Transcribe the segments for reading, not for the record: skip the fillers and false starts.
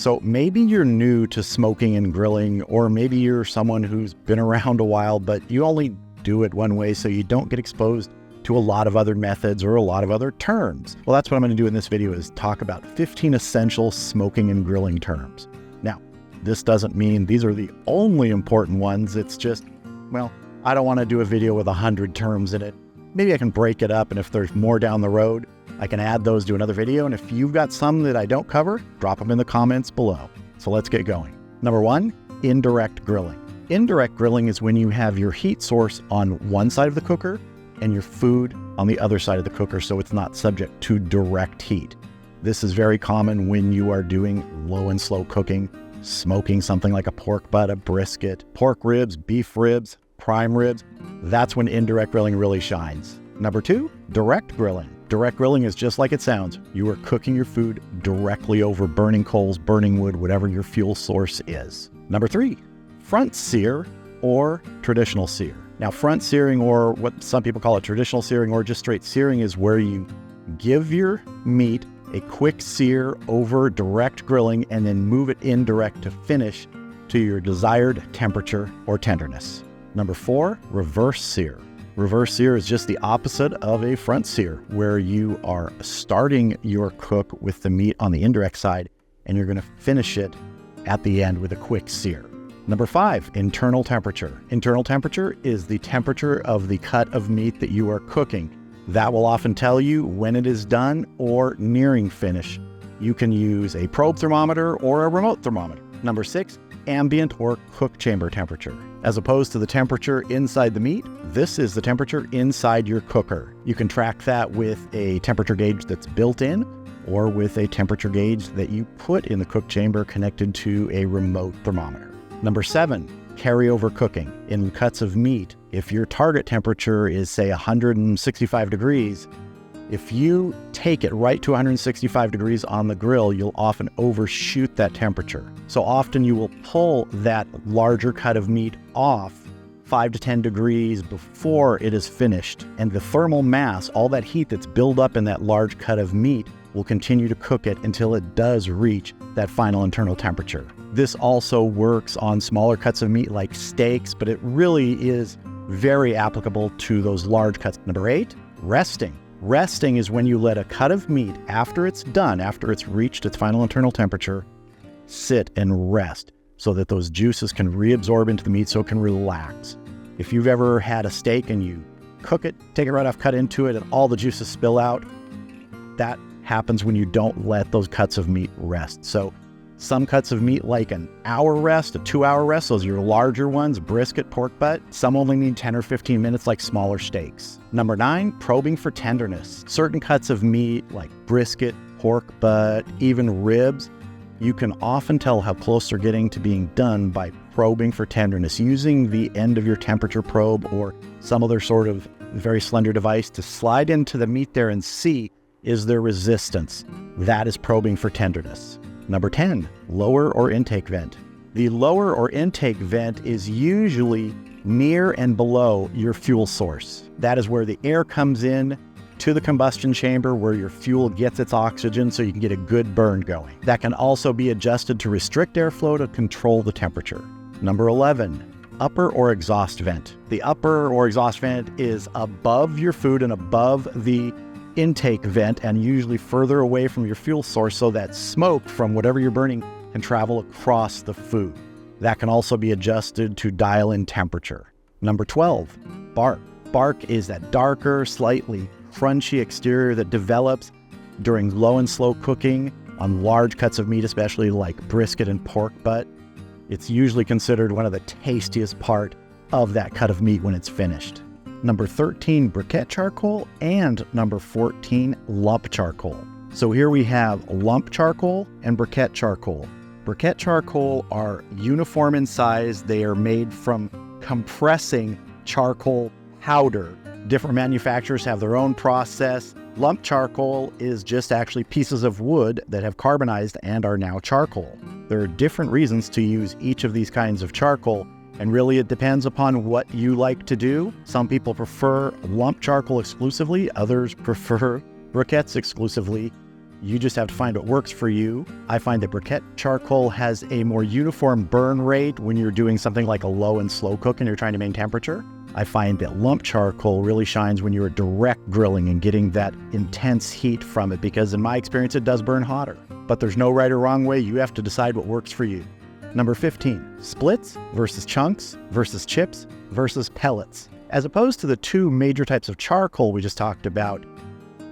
So maybe you're new to smoking and grilling, or maybe you're someone who's been around a while, but you only do it one way so you don't get exposed to a lot of other methods or a lot of other terms. Well, that's what I'm going to do in this video, is talk about 15 essential smoking and grilling terms. Now, this doesn't mean these are the only important ones. It's just, well, I don't want to do a video with 100 terms in it. Maybe I can break it up, and if there's more down the road, I can add those to another video. And if you've got some that I don't cover, drop them in the comments below. So let's get going. Number 1, indirect grilling. Indirect grilling is when you have your heat source on one side of the cooker and your food on the other side of the cooker, so it's not subject to direct heat. This is very common when you are doing low and slow cooking, smoking something like a pork butt, a brisket, pork ribs, beef ribs, prime ribs. That's when indirect grilling really shines. Number 2, direct grilling. Direct grilling is just like it sounds. You are cooking your food directly over burning coals, burning wood, whatever your fuel source is. Number 3, front sear or traditional sear. Now, front searing, or what some people call it traditional searing or just straight searing, is where you give your meat a quick sear over direct grilling and then move it indirect to finish to your desired temperature or tenderness. Number 4, reverse sear. Reverse sear is just the opposite of a front sear, where you are starting your cook with the meat on the indirect side and you're going to finish it at the end with a quick sear. Number 5, internal temperature. Internal temperature is the temperature of the cut of meat that you are cooking. That will often tell you when it is done or nearing finish. You can use a probe thermometer or a remote thermometer. Number 6, ambient or cook chamber temperature. As opposed to the temperature inside the meat, this is the temperature inside your cooker. You can track that with a temperature gauge that's built in, or with a temperature gauge that you put in the cook chamber connected to a remote thermometer. Number 7, carryover cooking. In cuts of meat, if your target temperature is, say, 165 degrees, if you take it right to 165 degrees on the grill, you'll often overshoot that temperature. So often you will pull that larger cut of meat off 5 to 10 degrees before it is finished. And the thermal mass, all that heat that's built up in that large cut of meat, will continue to cook it until it does reach that final internal temperature. This also works on smaller cuts of meat like steaks, but it really is very applicable to those large cuts. Number 8, resting. Resting is when you let a cut of meat, after it's done, after it's reached its final internal temperature, sit and rest so that those juices can reabsorb into the meat so it can relax. If you've ever had a steak and you cook it, take it right off, cut into it, and all the juices spill out, that happens when you don't let those cuts of meat rest. So some cuts of meat like an hour rest, a 2-hour rest, those are your larger ones, brisket, pork butt. Some only need 10 or 15 minutes like smaller steaks. Number 9, probing for tenderness. Certain cuts of meat like brisket, pork butt, even ribs, you can often tell how close they're getting to being done by probing for tenderness, using the end of your temperature probe or some other sort of very slender device to slide into the meat there and see, is there resistance? That is probing for tenderness. Number 10, lower or intake vent. The lower or intake vent is usually near and below your fuel source. That is where the air comes in to the combustion chamber, where your fuel gets its oxygen so you can get a good burn going. That can also be adjusted to restrict airflow to control the temperature. Number 11, upper or exhaust vent. The upper or exhaust vent is above your food and above the intake vent, and usually further away from your fuel source so that smoke from whatever you're burning can travel across the food. That can also be adjusted to dial in temperature. Number 12, bark. Bark is that darker, slightly crunchy exterior that develops during low and slow cooking on large cuts of meat, especially like brisket and pork butt. It's usually considered one of the tastiest part of that cut of meat when it's finished. Number 13, briquette charcoal, and number 14, lump charcoal. So here we have lump charcoal and briquette charcoal. Briquette charcoal are uniform in size. They are made from compressing charcoal powder. Different manufacturers have their own process. Lump charcoal is just actually pieces of wood that have carbonized and are now charcoal. There are different reasons to use each of these kinds of charcoal, and really it depends upon what you like to do. Some people prefer lump charcoal exclusively, others prefer briquettes exclusively. You just have to find what works for you. I find that briquette charcoal has a more uniform burn rate when you're doing something like a low and slow cook and you're trying to maintain temperature. I find that lump charcoal really shines when you're direct grilling and getting that intense heat from it, because in my experience, it does burn hotter. But there's no right or wrong way. You have to decide what works for you. Number 15, splits versus chunks versus chips versus pellets. As opposed to the two major types of charcoal we just talked about,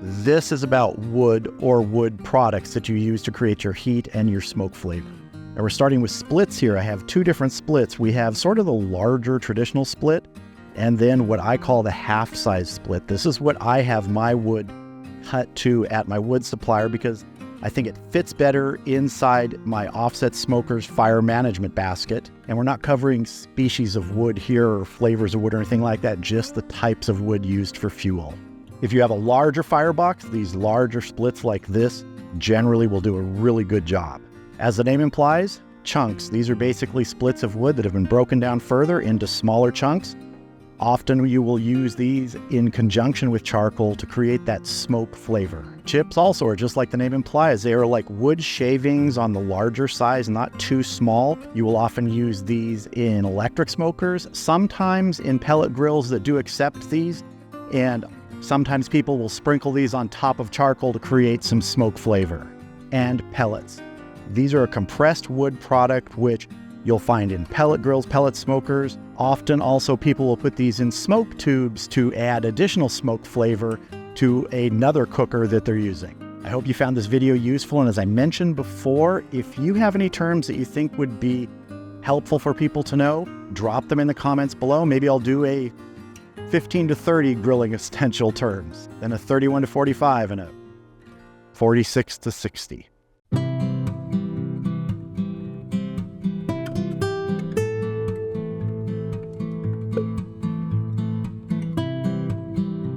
this is about wood or wood products that you use to create your heat and your smoke flavor. Now we're starting with splits here. I have two different splits. We have sort of the larger traditional split, and then what I call the half-size split. This is what I have my wood cut to at my wood supplier because I think it fits better inside my offset smoker's fire management basket. And we're not covering species of wood here or flavors of wood or anything like that, just the types of wood used for fuel. If you have a larger firebox, these larger splits like this generally will do a really good job. As the name implies, chunks. These are basically splits of wood that have been broken down further into smaller chunks. Often you will use these in conjunction with charcoal to create that smoke flavor. Chips also are just like the name implies. They are like wood shavings on the larger size, not too small. You will often use these in electric smokers, sometimes in pellet grills that do accept these, and sometimes people will sprinkle these on top of charcoal to create some smoke flavor. And pellets. These are a compressed wood product which you'll find in pellet grills, pellet smokers. Often also people will put these in smoke tubes to add additional smoke flavor to another cooker that they're using. I hope you found this video useful, and as I mentioned before, if you have any terms that you think would be helpful for people to know, drop them in the comments below. Maybe I'll do a 15 to 30 grilling essential terms, then a 31 to 45, and a 46 to 60.